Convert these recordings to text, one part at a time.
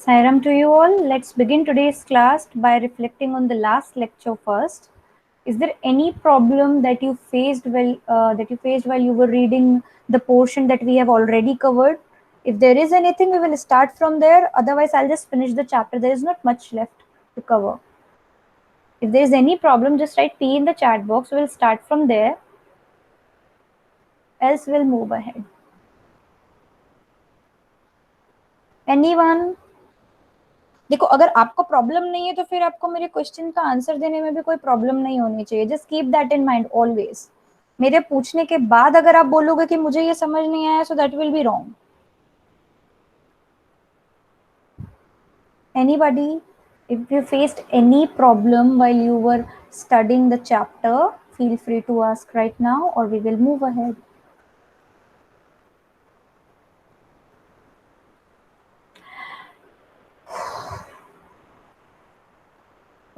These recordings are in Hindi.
Sairam to you all. Let's begin today's class by reflecting on the last lecture first. Is there any problem that you faced while you were reading the portion that we have already covered? If there is anything, we will start from there. Otherwise, I'll just finish the chapter. There is not much left to cover. If there is any problem, just write P in the chat box. We'll start from there. Else, we'll move ahead. Anyone? देखो, अगर आपको प्रॉब्लम नहीं है तो फिर आपको मेरे क्वेश्चन का आंसर देने में भी कोई प्रॉब्लम नहीं होनी चाहिए. Just keep that in mind always. मेरे पूछने के बाद अगर आप बोलोगे कि मुझे ये समझ नहीं आया, सो that will be wrong. Anybody, if you faced any problem while you were studying the chapter, feel free to ask right now or we will move ahead.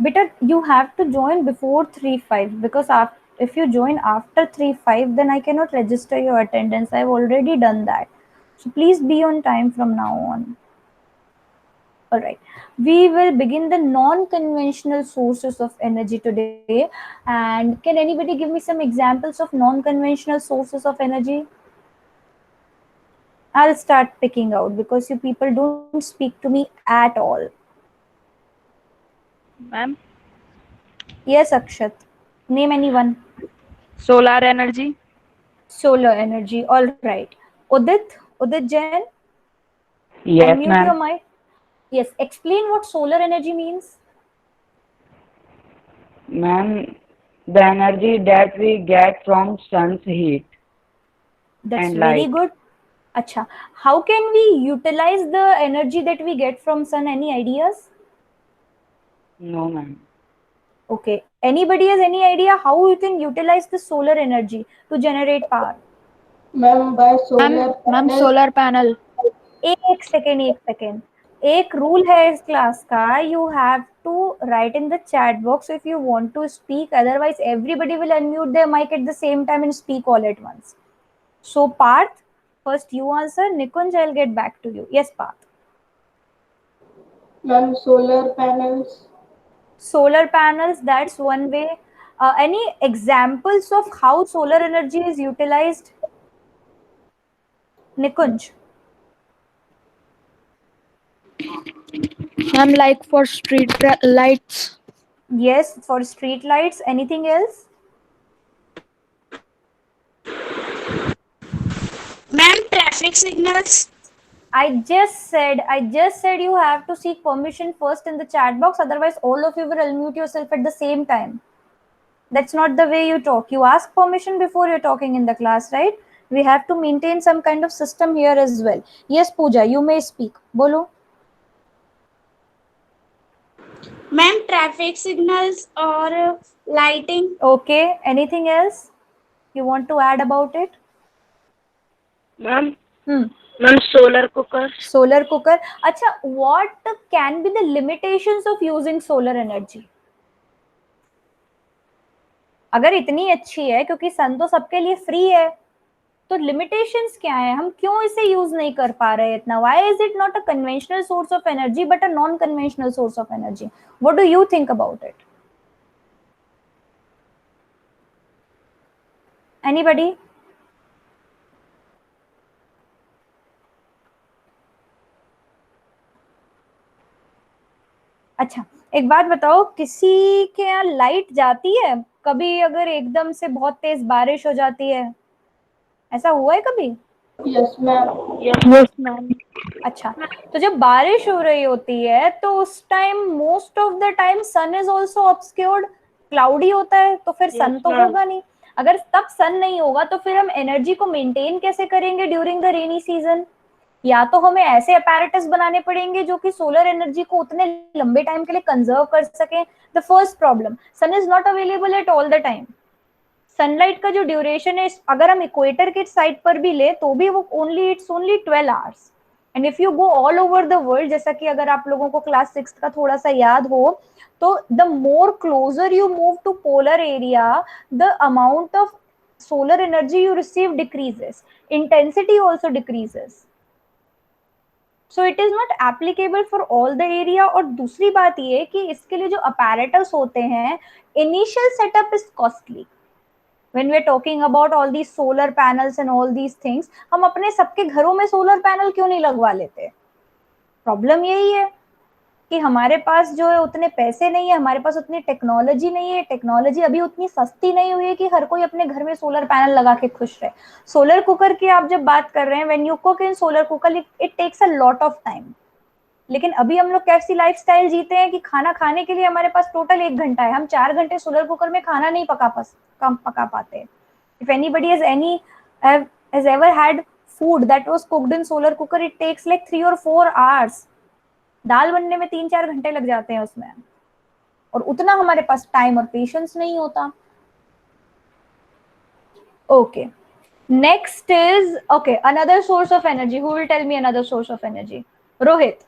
Better you have to join before 3:05 because if you join after 3:05 then I cannot register your attendance. I've already done that. So please be on time from now on. All right. We will begin the non-conventional sources of energy today. And can anybody give me some examples of non-conventional sources of energy? I'll start picking out because you people don't speak to me at all. Ma'am, Yes, Akshat. Name anyone. solar energy. Solar energy. All right. Udit Jain, Yes, unmute your ma'am. mic. Yes, explain what solar energy means. Ma'am, the energy that we get from sun's heat That's and very light. good. Acha. How can we utilize the energy that we get from sun? Any ideas? No, ma'am. Okay. Anybody has any idea how you can utilize the solar energy to generate power? Ma'am by solar Ma'am, solar panel. एक सेकेंड. एक रूल है इस क्लास का. You have to write in the chat box if you want to speak. Otherwise everybody will unmute their mic at the same time and speak all at once. So Parth, first you answer. Nikunj, I'll get back to you. Yes, Parth. Ma'am solar panels. Solar panels, that's one way. Any examples of how solar energy is utilized? Nikunj. Ma'am, like for street lights. Yes, for street lights. Anything else? Ma'am, traffic signals. I just said you have to seek permission first in the chat box. Otherwise, all of you will unmute yourself at the same time. That's not the way you talk. You ask permission before you're talking in the class, right? We have to maintain some kind of system here as well. Yes, Pooja, you may speak. Bolo. Ma'am, traffic signals or lighting. Okay. Anything else you want to add about it? Ma'am, Hmm. ma'am, solar cooker. Solar cooker. Acha, what can be the limitations of using solar energy? अगर इतनी अच्छी है क्योंकि सन तो सबके लिए फ्री है, तो लिमिटेशंस क्या है? हम क्यों इसे यूज नहीं कर पा रहे इतना? Why is it not a conventional source of energy but a non conventional source of energy? What do you think about it? Anybody? अच्छा, एक बात बताओ, किसी के यहाँ लाइट जाती है कभी अगर एकदम से बहुत तेज बारिश हो जाती है? ऐसा हुआ है कभी? Yes ma'am. Yes, ma'am. अच्छा, तो जब बारिश हो रही होती है तो उस time most of the time sun is also obscured, cloudy होता है, तो फिर सन तो ma'am. होगा नहीं. अगर तब सन नहीं होगा तो फिर हम एनर्जी को मेंटेन कैसे करेंगे ड्यूरिंग द रेनी सीजन? या तो हमें ऐसे अपैरेटस बनाने पड़ेंगे जो कि सोलर एनर्जी को उतने लंबे टाइम के लिए कंजर्व कर सकें. The first problem, sun is not available at all the time. Sunlight का जो ड्यूरेशन है, अगर हम इक्वेटर के साइड पर भी ले तो भी वो it's only 12 hours. And if you go all over the world, जैसा कि अगर आप लोगों को क्लास 6 का थोड़ा सा याद हो, तो the more closer you move to polar area, the amount of solar energy you receive decreases, intensity also decreases. So it is not applicable for all the area. और दूसरी बात ये कि इसके लिए जो अपैरेटस होते हैं, initial setup is costly. when we are talking about all these solar panels and all these things, हम अपने सबके घरों में सोलर पैनल क्यों नहीं लगवा लेते? प्रॉब्लम यही है कि हमारे पास जो है उतने पैसे नहीं है, हमारे पास उतनी टेक्नोलॉजी नहीं है, टेक्नोलॉजी अभी उतनी सस्ती नहीं हुई है कि हर कोई अपने घर में सोलर पैनल लगा के खुश रहे। सोलर कुकर की आप जब बात कर रहे हैं, when you cook in solar cooker it takes a lot of time. लेकिन अभी हम लोग कैसी लाइफस्टाइल जीते हैं कि खाना खाने के लिए हमारे पास टोटल 1 घंटा है, हम 4 घंटे सोलर कुकर में खाना नहीं पका पाते। If anybody has ever had food that was cooked in solar cooker, it takes like 3 or 4 hours. दाल बनने में 3-4 घंटे लग जाते हैं उसमें, और उतना हमारे पास टाइम और पेशेंस नहीं होता। Okay, next is okay another source of energy. Who will tell me another source of energy? Rohit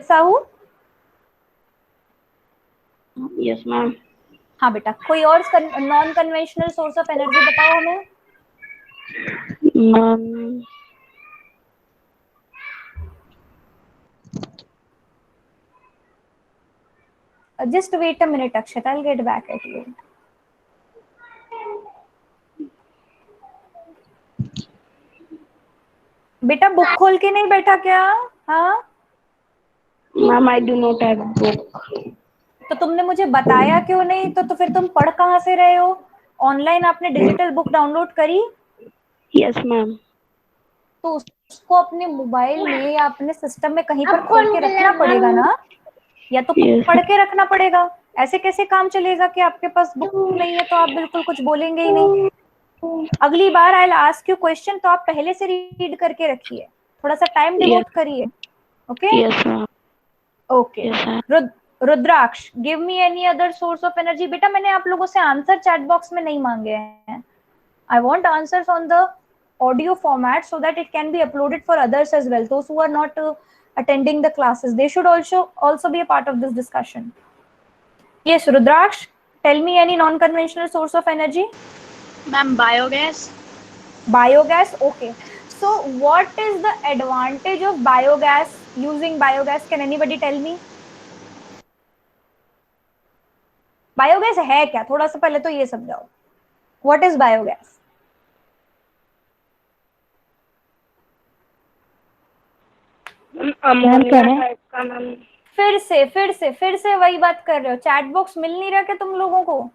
Sahu. Yes ma'am. हाँ बेटा, कोई और non conventional source of energy बताओ हमें। Ma'am Just wait a minute, Akshat. I'll get back at you. बेटा बुक खोल के नहीं बैठा क्या? हाँ, ma'am I do not have book. तो तुमने मुझे बताया क्यों नहीं? तो फिर तुम पढ़ कहाँ से रहे हो? ऑनलाइन आपने डिजिटल बुक डाउनलोड करी? Yes ma'am. तो उसको अपने मोबाइल में या अपने सिस्टम में कहीं पर खोल के रखना पड़ेगा ना, या तो Yes. पढ़ के रखना पड़ेगा। ऐसे कैसे काम चलेगा कि आपके पास बुक नहीं है तो आप बिल्कुल कुछ बोलेंगे ही नहीं। अगली बार I will ask you question, तो आप पहले से रीड करके रखिए, थोड़ा सा टाइम डिवोट करिए। Okay yes ma'am. Okay. Rudraksh, give me any other source of energy. बेटा मैंने आप लोगों से आंसर चैट बॉक्स में नहीं मांगे हैं। I want answers on the audio format so that it can be uploaded for others as well. Those who are not attending the classes, they should also be a part of this discussion. Yes, Rudraksh, tell me any non-conventional source of energy. Ma'am, biogas. Biogas, okay. So what is the advantage of biogas, using biogas? Can anybody tell me? Biogas है क्या? थोड़ा सा पहले तो ये समझाओ, what is biogas? फिर से वही बात कर रहे हो। चैट बॉक्स मिल नहीं रहा क्या तुम लोगों को?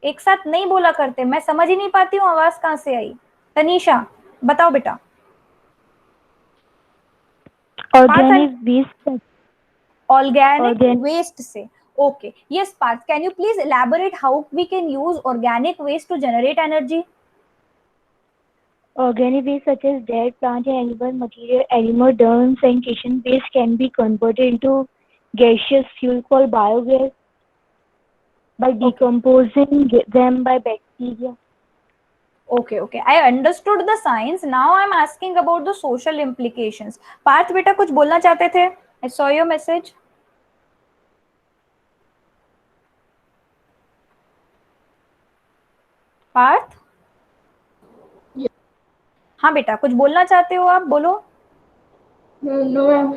एक साथ नहीं बोला करते, मैं समझ ही नहीं पाती हूँ आवाज कहाँ से आई। तनीषा बताओ बेटा। ऑर्गेनिक वेस्ट से। Okay, yes Parth, can you please elaborate how we can use organic waste to generate energy? Organic waste such as dead plant and animal material, animal dung and kitchen waste can be converted into gaseous fuel called biogas by decomposing them by bacteria. Okay, I understood the science. Now I'm asking about the social implications. Parth बेटा कुछ बोलना चाहते थे? I saw your message. Partha? हाँ बेटा, कुछ बोलना चाहते हो आप? बोलो। No, ma'am.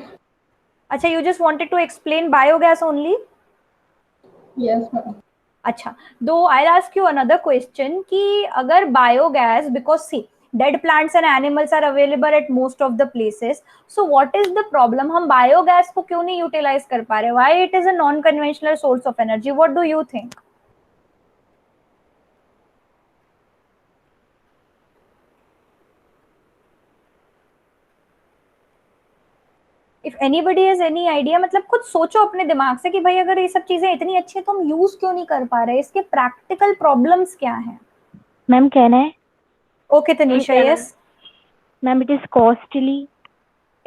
अच्छा, you just wanted to explain biogas only? Yes, ma'am. अच्छा, दो I'll ask you another question कि अगर biogas, because see dead plants and animals are available at most of the places, so what is the problem? हम biogas को क्यों नहीं utilize कर पा रहे? Why it is a non-conventional source of energy? What do you think? If anybody has any idea, मतलब खुद सोचो अपने दिमाग से कि भाई अगर ये सब चीजें इतनी अच्छी है तो हम यूज क्यों नहीं कर पा रहे? इसके प्रैक्टिकल प्रॉब्लम्स क्या हैं? Ma'am, can I? Okay, Tanisha, yes. Ma'am, it is costly.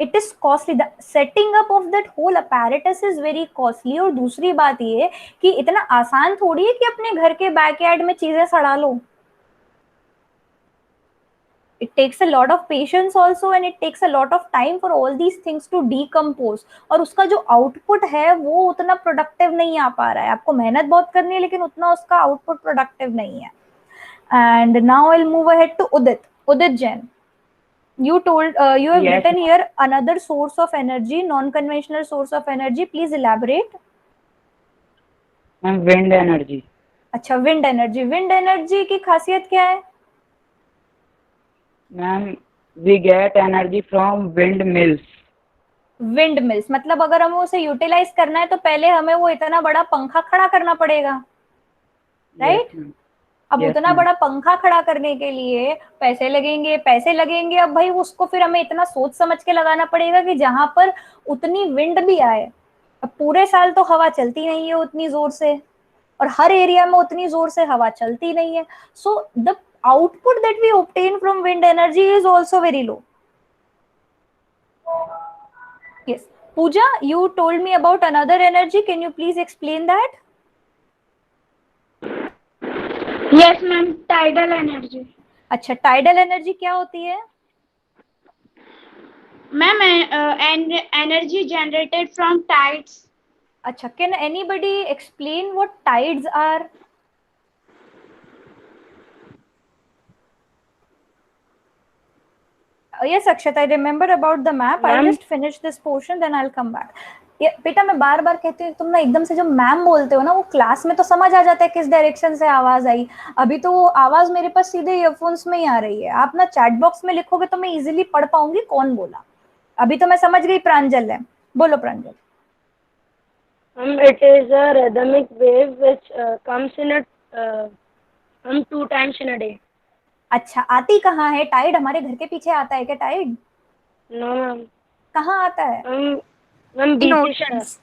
It is costly. The setting up of that whole apparatus is very costly. और दूसरी बात ये कि इतना आसान थोड़ी है कि अपने घर के बैकयार्ड में चीजें सड़ा लो। It takes a lot of patience also, and it takes a lot of time for all these things to decompose. और उसका जो आउटपुट है वो उतना प्रोडक्टिव नहीं आ पा रहा है। आपको मेहनत बहुत करनी है लेकिन उतना उसका आउटपुट प्रोडक्टिव नहीं है। And now I'll move ahead to Udit. Udit Jain, you have Yes, written here another source of energy, non-conventional source of energy. Please elaborate. ma'am, wind energy. अच्छा, विंड एनर्जी. विंड एनर्जी की खासियत क्या है? Ma'am, we get energy from windmills. Wind mills मतलब अगर हमें उसे यूटिलाइज करना है तो पहले हमें वो इतना बड़ा पंखा खड़ा करना पड़ेगा, Yes, राइट? ma'am. अब Yes, उतना ma'am. बड़ा पंखा खड़ा करने के लिए पैसे लगेंगे, पैसे लगेंगे. अब भाई उसको फिर हमें इतना सोच समझ के लगाना पड़ेगा कि जहां पर उतनी विंड भी आए. अब पूरे साल तो हवा चलती नहीं है उतनी जोर से, और हर एरिया में उतनी जोर से हवा चलती नहीं है. So the output that we obtain from wind energy is also very low. Yes. Pooja, you told me about another energy. Can you please explain that? Yes, ma'am. Tidal energy. अच्छा, टाइडल एनर्जी क्या होती है? Ma'am, energy generated from tides. अच्छा, can anybody explain what tides are? Yes, Akshat, I remember about the map. I'll Ma'am. just finish this portion, then I'll come back. बेटा मैं बार बार कहती हूँ, तुम ना एकदम से जब मैम बोलते हो ना, वो क्लास में तो समझ आ जाता है किस डायरेक्शन से आवाज आई. अभी तो वो आवाज मेरे पास सीधे ईयरफोन्स में ही आ रही है. आप ना चैट बॉक्स में लिखोगे तो मैं इजीली पढ़ पाऊंगी कौन बोला. अभी तो मैं समझ गई प्रांजल है. बोलो प्रांजल. It is a rhythmic wave which comes in a 2 times in a day. अच्छा, आती कहाँ है टाइड? हमारे घर के पीछे आता है क्या टाइड? No, ma'am. कहाँ आता है? Ma'am, In beaches है. oceans.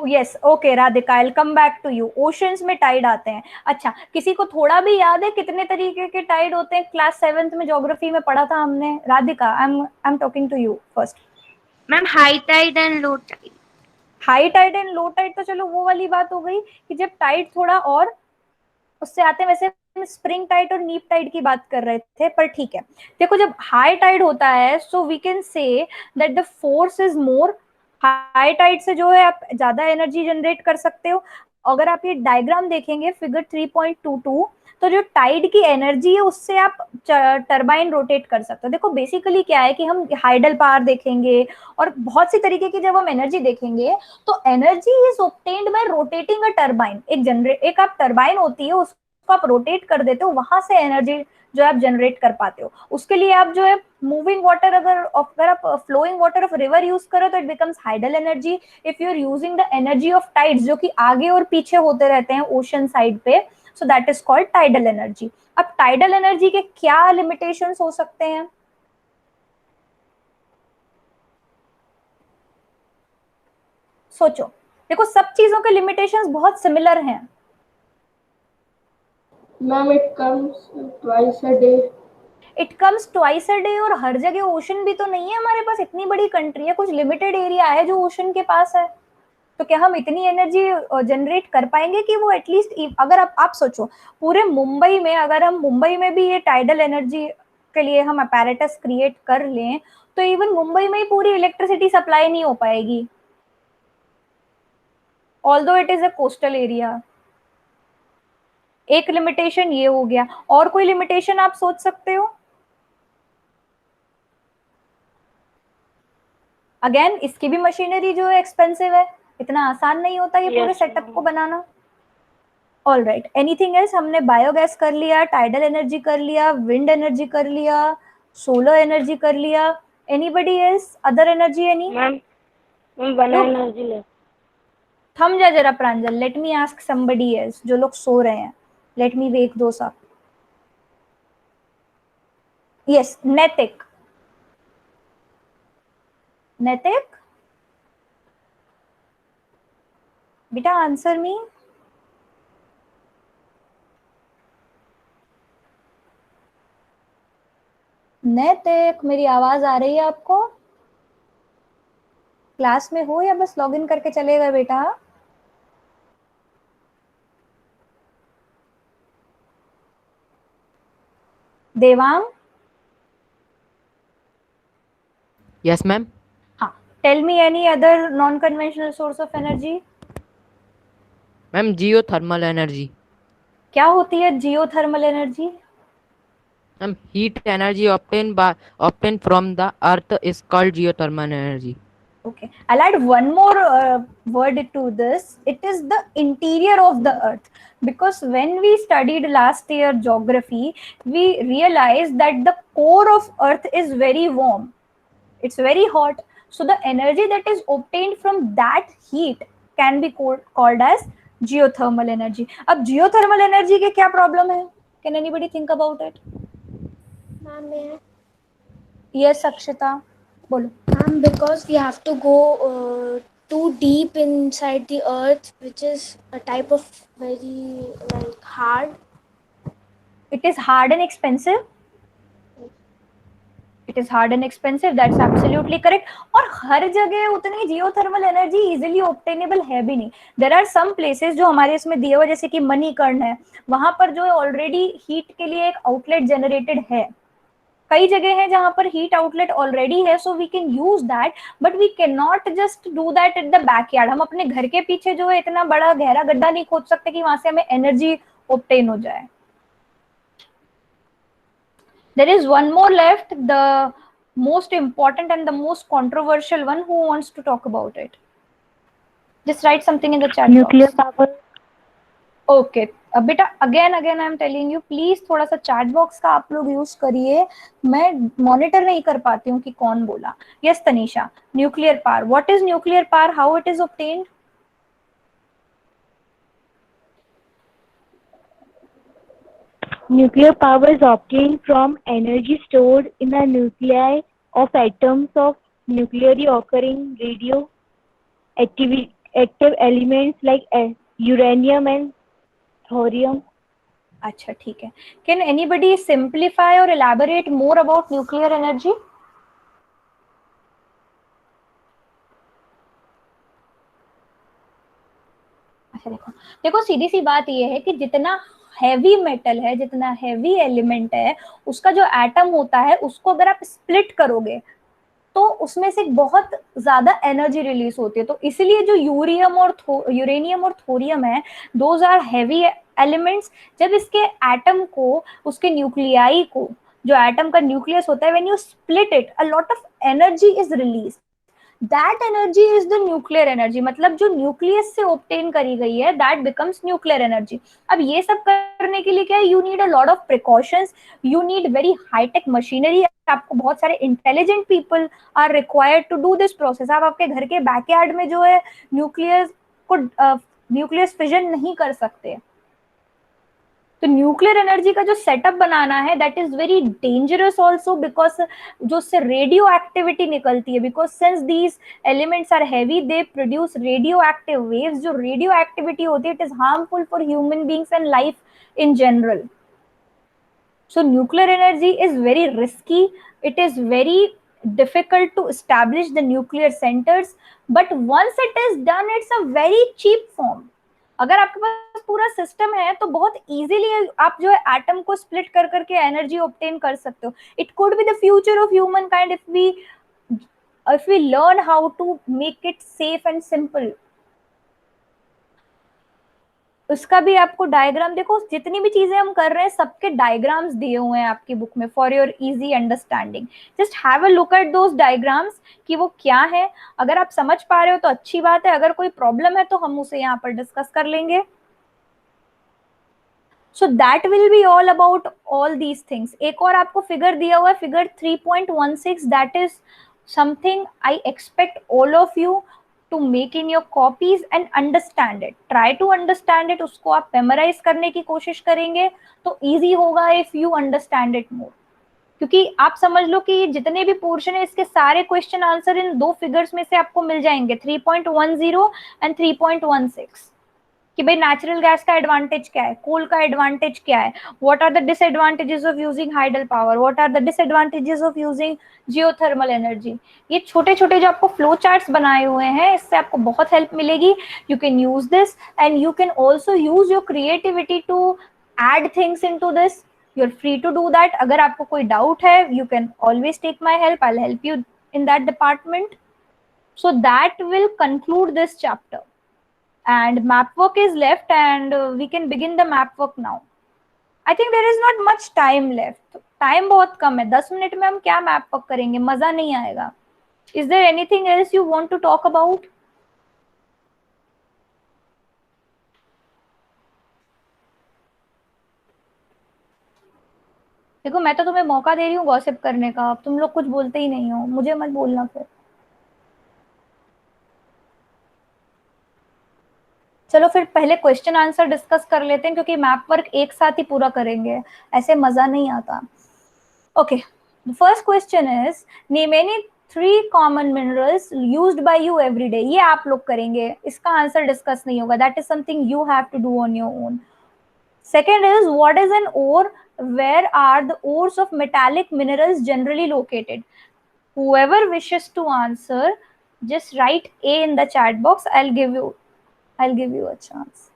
Yes, okay Radhika, I will come back to you. Oceans में टाइड आते हैं. अच्छा, किसी को थोड़ा भी याद है कितने तरीके के टाइड होते हैं? क्लास 7th में ज्योग्राफी में पढ़ा था हमने. Radhika, I am talking to you first. Ma'am high tide and low tide. High tide and low tide तो चलो वो वाली बात हो गई कि जब टाइड थोड़ा और उससे आते हैं. वैसे स्प्रिंग टाइड और नीप टाइड की बात कर रहे थे, पर ठीक है. देखो, जब हाई टाइड होता है so we can say that the force is more. High tide से जो है आप ज्यादा एनर्जी जनरेट कर सकते हो. अगर आप ये डायग्राम देखेंगे फिगर 3.22, तो जो टाइड की एनर्जी है उससे आप टरबाइन रोटेट कर सकते हो. देखो बेसिकली क्या है कि हम हाइडल पावर देखेंगे और बहुत सी तरीके की जब हम एनर्जी देखेंगे तो energy is obtained by rotating a turbine. एक आप टरबाइन होती है उसको आप रोटेट कर देते हो, वहां से एनर्जी जो आप जनरेट कर पाते हो. उसके लिए आप जो है मूविंग वाटर, अगर आप flowing water of river use करो तो it becomes hydel energy. If you are using the energy of tides जो कि आगे और पीछे होते रहते हैं ओशन साइड पे, so that is called tidal energy. अब टाइडल एनर्जी के क्या लिमिटेशंस हो सकते हैं? सोचो. देखो, सब चीजों के लिमिटेशंस बहुत सिमिलर हैं. Ma'am, it comes twice a day. It comes twice a day. और हर जगह ओशन भी तो नहीं है हमारे पास. इतनी बड़ी कंट्री है, कुछ लिमिटेड एरिया है जो ओशन के पास है. तो क्या हम इतनी एनर्जी जनरेट कर पाएंगे कि वो एटलीस्ट, अगर आप सोचो पूरे मुंबई में, अगर हम मुंबई में भी ये टाइडल एनर्जी के लिए हम अपैरेटस क्रिएट कर लें तो इवन मुंबई में ही पूरी इलेक्ट्रिसिटी सप्लाई नहीं हो पाएगी, although it is a coastal area. एक लिमिटेशन ये हो गया. और कोई लिमिटेशन आप सोच सकते हो? अगेन इसकी भी मशीनरी जो है एक्सपेंसिव है. इतना आसान नहीं होता ये पूरे सेटअप को बनाना. All right, anything else? हमने बायोगैस कर लिया, टाइडल एनर्जी कर लिया, विंड एनर्जी कर लिया, सोलर एनर्जी कर लिया. Anybody else? Other energy any? Ma'am, one energy left. थम जा जरा Pranjal. Let me ask somebody else. जो लोग सो रहे हैं, let me wake those up. Yes, Naitik. Naitik बेटा, आंसर मी. नैतिक, मेरी आवाज आ रही है आपको? क्लास में हो या बस लॉगिन करके चले गए बेटा? देवांग. Yes, ma'am. हाँ, tell me any other non conventional source of energy. Ma'am, geothermal energy. क्या होती है geothermal energy? Heat energy obtained from the earth is called geothermal energy. Okay, I'll add one more word to this. It is the interior of the earth, because when we studied last year geography, we realized that the core of earth is very warm, it's very hot. So the energy that is obtained from that heat can be called as geothermal energy. अब geothermal energy के क्या problem है? Can anybody think about it? Yes, Akshita, बोलो. Because we have to go too deep inside the earth, which is a type of very hard. It is hard and expensive. It is hard and expensive. That's absolutely correct. और हर जगह उतनी जियोथर्मल एनर्जी इजीली ऑब्टेनेबल है भी नहीं. There are some places जो हमारे इसमें दिए हुए, जैसे कि मणिकर्ण है, वहां पर जो है ऑलरेडी हीट के लिए एक आउटलेट जनरेटेड है. कई जगह है जहां पर हीट आउटलेट ऑलरेडी है, so we can use that, but we can not just do that at the backyard. हम अपने घर के पीछे जो है इतना बड़ा गहरा गड्ढा नहीं खोद सकते कि वहां से हमें एनर्जी ऑब्टेन हो जाए. There is one more left, the most important and the most controversial one. Who wants to talk about it? Just write something in the chat Nuclear box. power. Okay. बेटा again I am telling you, please थोड़ा सा chat box का आप लोग यूज करिए. मैं मॉनिटर नहीं कर पाती हूँ कि कौन बोला. Yes, Tanisha. Nuclear power. What is nuclear power? How it is obtained? Nuclear power is obtained from energy stored in the nuclei of atoms of nuclearly occurring active elements like uranium and thorium. अच्छा, ठीक है. Can anybody simplify or elaborate more about nuclear energy? अच्छा, देखो सीधी सी बात ये है कि जितना हैवी मेटल है, जितना हैवी एलिमेंट है, उसका जो एटम होता है उसको अगर आप स्प्लिट करोगे तो उसमें से बहुत ज्यादा एनर्जी रिलीज होती है. तो इसलिए जो यूरेनियम और थोरियम है, दोज आर हैवी एलिमेंट्स. जब इसके एटम को, उसके न्यूक्लियाई को, जो एटम का न्यूक्लियस होता है, when you split it, a lot of energy is release. That energy is the nuclear energy. मतलब जो न्यूक्लियस से ऑब्टेन करी गई है, दैट बिकम्स न्यूक्लियर एनर्जी. अब ये सब करने के लिए क्या है? You need a lot of precautions, you need very hi-tech machinery. आपको बहुत सारे intelligent people are required to do this process. आप आपके घर के बैकयार्ड में जो है न्यूक्लियस फिजन नहीं कर सकते. तो न्यूक्लियर एनर्जी का जो सेटअप बनाना है, that is very dangerous also, because जो उससे रेडियो एक्टिविटी निकलती है, because since these elements are heavy, they produce radio active waves. जो रेडियो एक्टिविटी होती है, it is harmful for human beings and life in general. So nuclear energy is very risky. It is very difficult to establish the nuclear centers, but once it is done, it's a very cheap form. अगर आपके पास पूरा सिस्टम है तो बहुत इजीली आप जो है एटम को स्प्लिट कर करके एनर्जी ऑब्टेन कर सकते हो. It could be the future of human kind if we learn how to make it safe and simple. उसका भी आपको डायग्राम, देखो जितनी भी चीजें हम कर रहे हैं सबके डायग्राम्स दिए हुए हैं आपकी बुक में for your easy understanding. Just have a look at those diagrams कि वो क्या है. अगर आप समझ पा रहे हो तो अच्छी बात है, अगर कोई प्रॉब्लम है तो हम उसे यहाँ पर डिस्कस कर लेंगे. सो that will be all about all these things. एक और आपको फिगर दिया हुआ है, figure 3.16. That is something I expect all of you to make in your copies and understand it. Try to understand it. उसको आप memorize करने की कोशिश करेंगे तो easy होगा if you understand it more. क्योंकि आप समझ लो कि जितने भी पोर्शन है इसके सारे क्वेश्चन आंसर इन दो फिगर्स में से आपको मिल जाएंगे, 3.10 एंड 3.16. कि भाई नेचुरल गैस का एडवांटेज क्या है, कोल का एडवांटेज क्या है, what are the disadvantages of using hydel power, what are the disadvantages of using geothermal energy. ये छोटे छोटे जो आपको फ्लो चार्ट्स बनाए हुए हैं, इससे आपको बहुत हेल्प मिलेगी. You can use this and you can also use your creativity to add things into this. You are free to do that. अगर आपको कोई डाउट है, you can always take my help. I will help you in that department. So that will conclude this chapter. And map work is left, and we can begin the map work now. I think there is not much time left, time बहुत कम है, 10 मिनट में हम क्या मैप अप करेंगे, मजा नहीं आएगा. Is there anything else you want to talk about? देखो मैं तो तुम्हें मौका दे रही हूँ गॉसिप करने का, अब तुम लोग कुछ बोलते ही नहीं हो, मुझे मत बोलना फिर. चलो फिर पहले क्वेश्चन आंसर डिस्कस कर लेते हैं, क्योंकि मैप वर्क एक साथ ही पूरा करेंगे, ऐसे मजा नहीं आता. Okay, the first question is name any 3 common minerals used by you every day. ये आप लोग करेंगे, इसका आंसर डिस्कस नहीं होगा, that is something you have to do on your own. Second is what is an ore? Where are the ores of metallic minerals generally located? Whoever wishes to answer, just write A in the chat box. I'll give you a chance.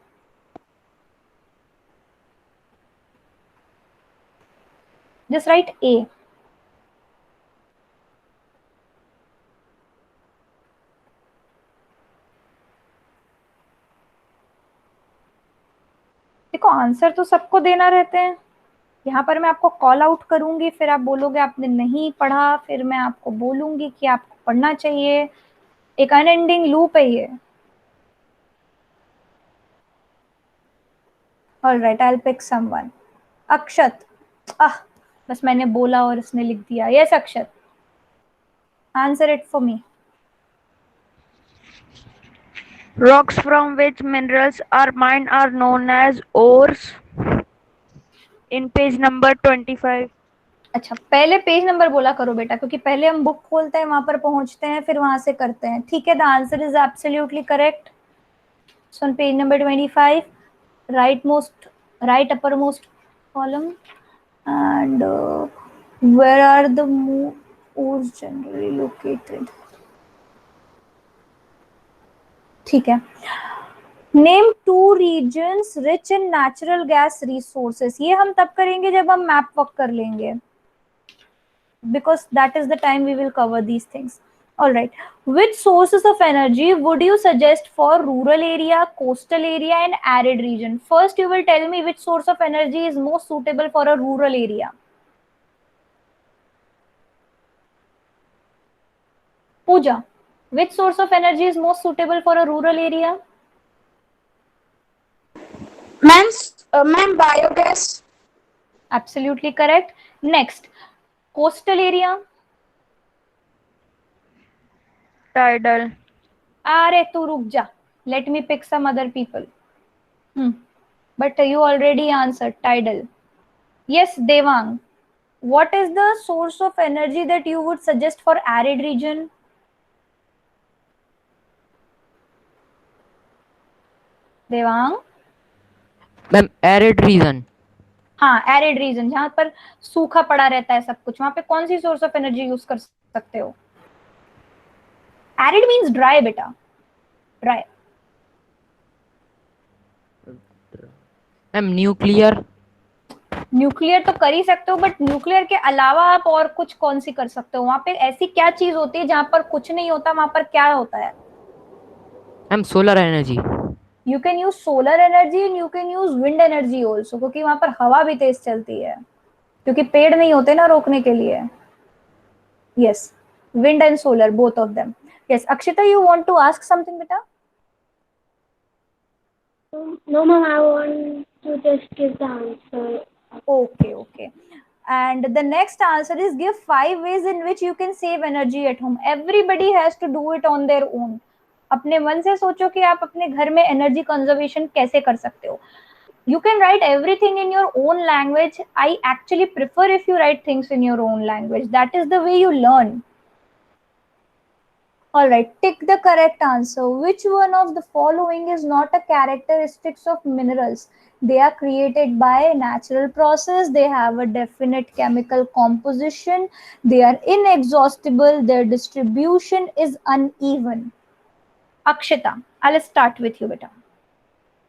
Just write A. देखो आंसर तो सबको देना रहते हैं, यहाँ पर मैं आपको कॉल आउट करूंगी, फिर आप बोलोगे आपने नहीं पढ़ा, फिर मैं आपको बोलूंगी कि आपको पढ़ना चाहिए. एक अनएंडिंग लूप है ये. All right, I'll pick someone. अक्षत. बस मैंने बोला और इसने लिख दिया. Yes, Akshat. Answer it for me. Rocks from which minerals are mined are known as ores. In page number 25. अच्छा, पहले पेज नंबर बोला करो बेटा, क्योंकि पहले हम बुक खोलते हैं, वहां पर पहुंचते हैं, फिर वहां से करते हैं. ठीक है, the answer is absolutely correct. So on page number 25, right uppermost column, and where are the ores generally located? ठीक है. Name 2 regions rich in natural gas resources. ये हम तब करेंगे जब हम मैप वर्क कर लेंगे, because that is the time we will cover these things. All right, which sources of energy would you suggest for rural area, coastal area and arid region? First you will tell me which source of energy is most suitable for a rural area. Pooja, which source of energy is most suitable for a rural area? Ma'am, biogas. Absolutely correct. Next, coastal area. Tidal. अरे तू रुक जा, let me pick some other people. But you already answered tidal. Yes, Devang, what is the source of energy that you would suggest for arid region? Devang? Ma'am arid region. हाँ, एरिड रीजन, जहां पर सूखा पड़ा रहता है सब कुछ, वहां पे कौन सी सोर्स ऑफ एनर्जी यूज कर सकते हो? एरिड मीन्स ड्राई बेटा, ड्राई. Ma'am nuclear. न्यूक्लियर तो कर ही सकते हो, बट न्यूक्लियर के अलावा आप और कुछ कौन सी कर सकते हो? वहां पे ऐसी क्या चीज होती है जहां पर कुछ नहीं होता, वहां पर क्या होता है? Ma'am solar energy. You can use solar energy and you can use wind energy also, क्योंकि वहां पर हवा भी तेज चलती है, क्योंकि पेड़ नहीं होते ना रोकने के लिए. Yes, wind and solar, both of them. Yes, Akshita, you want to ask something बेटा? No, ma'am, I want to just give the answer. Okay. And the next answer is give 5 ways in which you can save energy at home. Everybody has to do it on their own. अपने मन से सोचो कि आप अपने घर में एनर्जी कंजर्वेशन कैसे कर सकते हो. You can write everything in your own language. I actually prefer if you write things in your own language. That is the way you learn. All right, tick the correct answer. Which one of the following is not a characteristics of minerals? They are created by natural process. They have a definite chemical composition. They are inexhaustible. Their distribution is uneven. Akshita, I'll start with you, beta.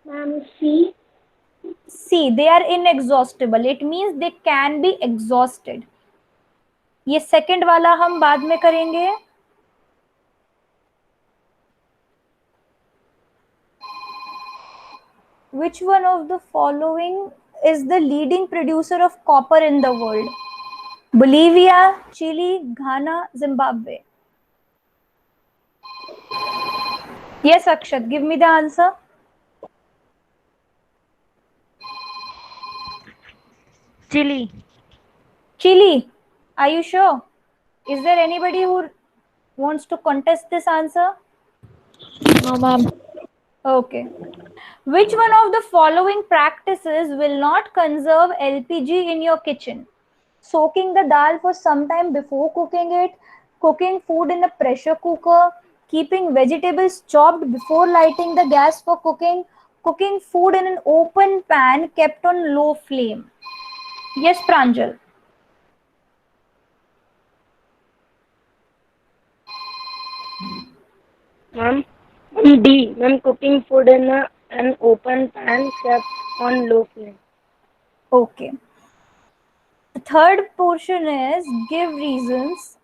Ma'am, C. See, they are inexhaustible. It means they can be exhausted. ये second वाला हम बाद में करेंगे. Which one of the following is the leading producer of copper in the world? Bolivia, Chile, Ghana, Zimbabwe. Yes, Akshat, give me the answer. Chile. Chile. Are you sure? Is there anybody who wants to contest this answer? No, ma'am. Okay. Which one of the following practices will not conserve LPG in your kitchen? Soaking the dal for some time before cooking it, cooking food in a pressure cooker, keeping vegetables chopped before lighting the gas for cooking, cooking food in an open pan kept on low flame. Yes, Pranjal. Ma'am, D. Ma'am, cooking food in an open pan kept on low flame. Okay. The third portion is give reasons.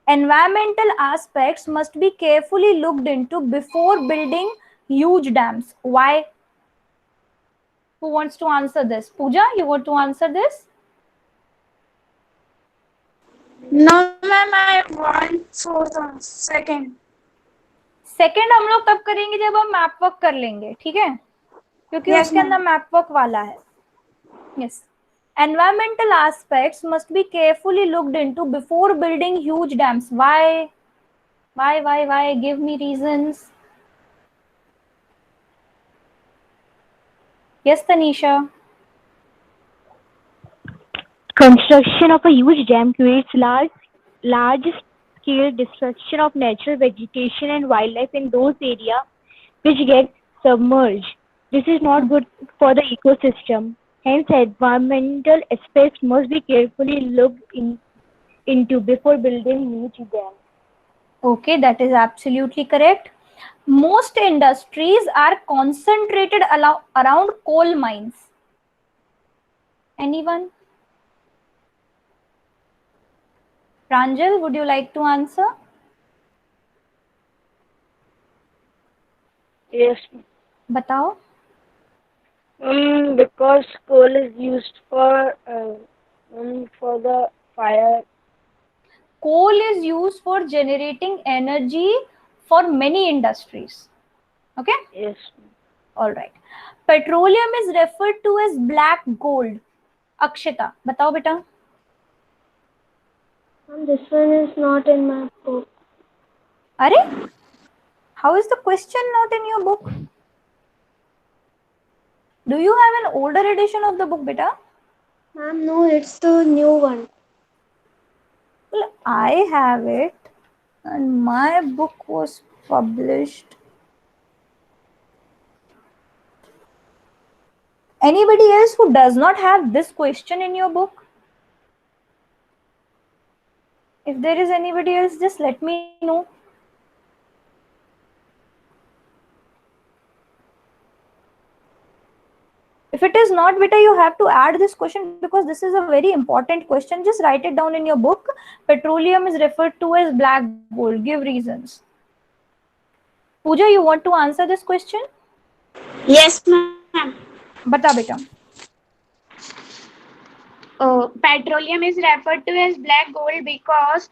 Environmental aspects must be carefully looked into before building huge dams. Why? Who wants to answer this? Pooja, you want to answer this? No, ma'am, I want second. Second हम लोग तब करेंगे जब हम मैप वर्क कर लेंगे, ठीक है, क्योंकि Yes, उसके अंदर ma'am. मैप वर्क वाला है. Yes. Environmental aspects must be carefully looked into before building huge dams. Why? Why? Give me reasons. Yes, Tanisha. Construction of a huge dam creates large scale destruction of natural vegetation and wildlife in those areas which get submerged. This is not good for the ecosystem. Hence, environmental aspects must be carefully looked into before building huge dams. Okay, that is absolutely correct. Most industries are concentrated around coal mines. Anyone? Pranjal, would you like to answer? Yes. Batao. Because coal is used for the fire. Coal is used for generating energy for many industries. Okay? Yes. All right. Petroleum is referred to as black gold. Akshita, batao beta. This one is not in my book. Are? How is the question not in your book? Do you have an older edition of the book, beta? Ma'am, no, it's the new one. Well, I have it, and my book was published. Anybody else who does not have this question in your book? If there is anybody else, just let me know. If it is not, beta, you have to add this question because this is a very important question. Just write it down in your book. Petroleum is referred to as black gold. Give reasons. Pooja, you want to answer this question? Yes, ma'am. Bata beta. Petroleum is referred to as black gold because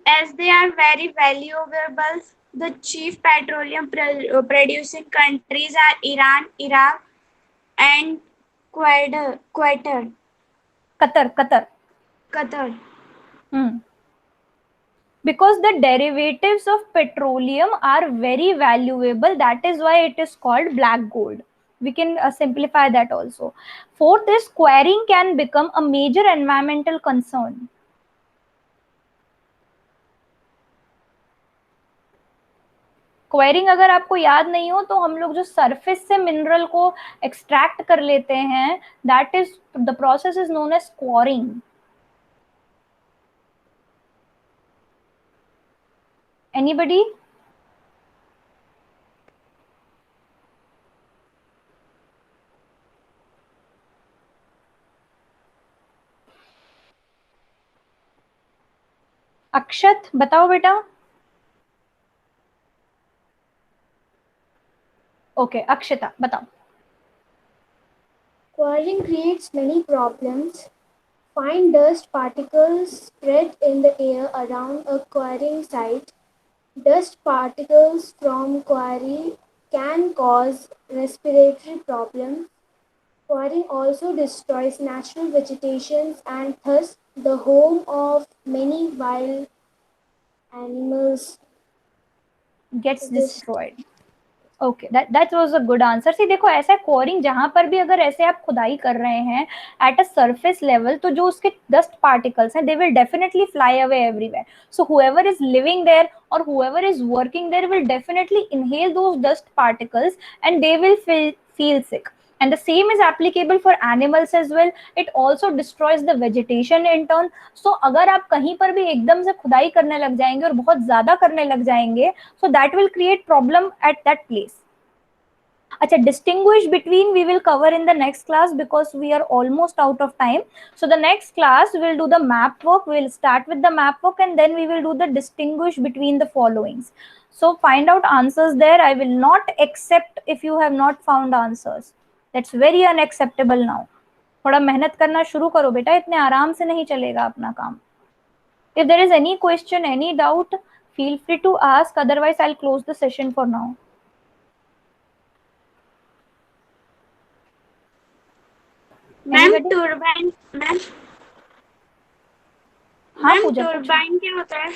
as they are very valuable, the chief petroleum producing countries are Iran, Iraq, and Qatar. Qatar. Because the derivatives of petroleum are very valuable, that is why it is called black gold. We can simplify that also. Fourth is quarrying can become a major environmental concern. Quarrying अगर आपको याद नहीं हो तो हम लोग जो सरफेस से मिनरल को एक्सट्रैक्ट कर लेते हैं, that is the process is known as quarrying. Anybody? Akshat बताओ बेटा. ओके, अक्षता बताओ. Quarrying creates many problems. Fine dust particles spread in the air around a quarrying site. Dust particles from quarry can cause respiratory problems. Quarrying also destroys natural vegetation and thus the home of many wild animals. Gets destroyed. Okay, that was a good answer. See देखो, ऐसा है कोरिंग जहां पर भी अगर ऐसे आप खुदाई कर रहे हैं एट अ सरफेस लेवल, तो जो उसके डस्ट पार्टिकल्स हैं they will definitely fly away everywhere. So whoever is living there और whoever is working there will definitely inhale those dust particles and they will feel sick. And the same is applicable for animals as well. It also destroys the vegetation in turn. So अगर आप कहीं पर भी एकदम से खुदाई करने लग जाएंगे और बहुत ज्यादा करने लग जाएंगे, so that will create problem at that place. अच्छा, distinguish between we will cover in the next class because we are almost out of time. So the next class we'll do the map work. We'll start with the map work and then we will do the distinguish between the followings. So find out answers there. I will not accept if you have not found answers. That's very unacceptable now. थोड़ा मेहनत करना शुरू करो बेटा, इतने आराम से नहीं चलेगा अपना काम. If there is any question, any doubt, feel free to ask. Otherwise, I'll close the session for now. Ma'am turbine, ma'am हाँ पूजा, टर्बाइन क्या होता है?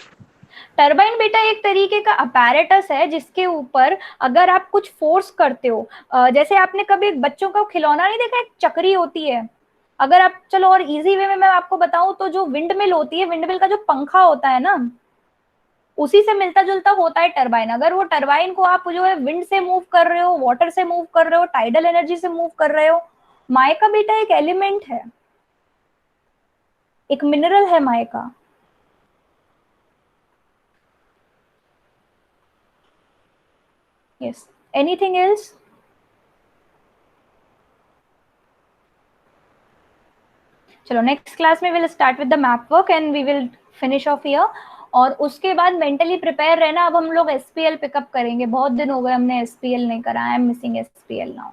टर्बाइन बेटा एक तरीके का अपैरेटस है जिसके ऊपर अगर आप कुछ फोर्स करते हो, जैसे आपने कभी बच्चों का खिलौना नहीं देखा, एक चक्री होती है. अगर आप, चलो और इजी वे में मैं आपको बताऊं तो जो विंड मिल होती है, विंड मिल का जो पंखा होता है ना, उसी से मिलता जुलता होता है टरबाइन. अगर वो टरबाइन को आप जो है विंड से मूव कर रहे हो, वाटर से मूव कर रहे हो, टाइडल एनर्जी से मूव कर रहे हो. माइका बेटा एक एलिमेंट है, एक मिनरल है माइका. Yes. Anything else? चलो नेक्स्ट क्लास में will start with the map work and we will finish off here. और उसके बाद मेंटली प्रिपेयर रहना. अब हम लोग एसपीएल पिकअप करेंगे. बहुत दिन हो गए हमने एसपीएल नहीं करा. I am missing SPL now.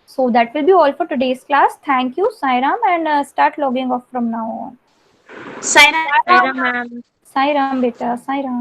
So that will be all for today's class. Thank you, Sairam, and start logging off from now on. Sairam, ma'am. Sairam, beta, Sairam.